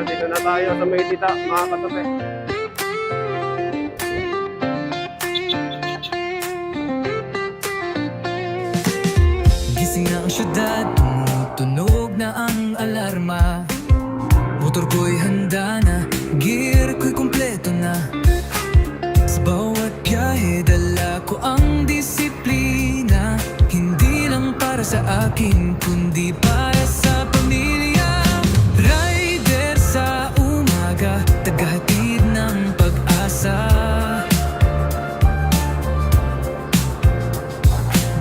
Dito na tayo sa may dita, mga katabi. Gising na ang syudad, tumutunog na ang alarma. Motor ko'y handa na, gear ko'y kumpleto na. Sa bawat biyahe, dala ko ang disiplina. Hindi lang para sa akin, kundi para sa pamilya. Rider sa umaga, tagahatid ng pag-asa.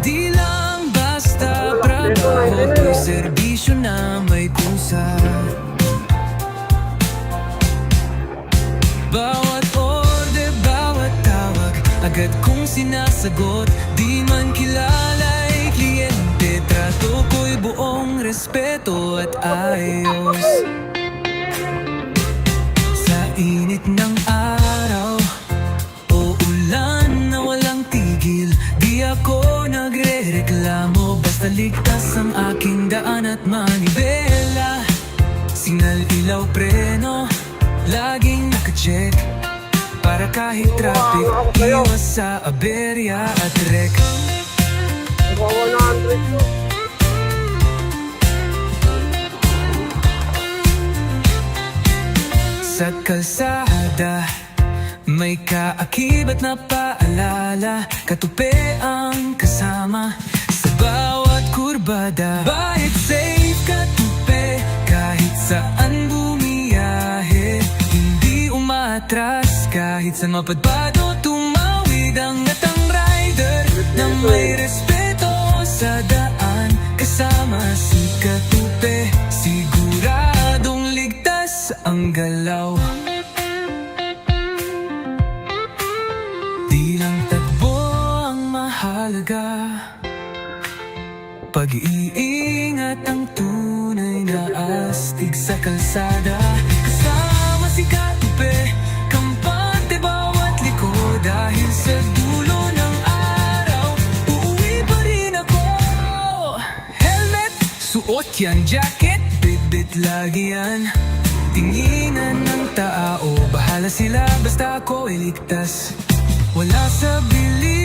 Di lang basta trabaho, to'y serbisyo na may kusa. Bawat order, bawat tawag, agad kong sinasagot. Di man kilala'y kliyente, trato ko'y buong respeto at ayos. Sa init ng araw o ulan na walang tigil, di ako nagre-reklamo, basta ligtas ang aking daan at manibela. Signal, ilaw, preno, laging nakacheck, para kahit traffic, iwas sa aberya at wreck. Sa kalsada, may kaakibat na paalala, katupe ang kasama sa bawat kurbada. Bahit safe katupe, kahit saan bumiyahe, hindi umatras, kahit saan mapadpad o tumawid. Angat ang rider na may respeto sa daan, kasama si katupe, siguradong ligtas ang galaw. Di lang takbo ang mahalaga, pag-iingat ang tunay na astig sa kalsada. Kasama si katupe, kampante bawat liko, dahil sa dulo ng araw, uuwi pa rin ako. Helmet, suot yan, jacket, bit-bit lagi yan. Tinginan ng tao, bahala sila basta ako iligtas. Wala sa bili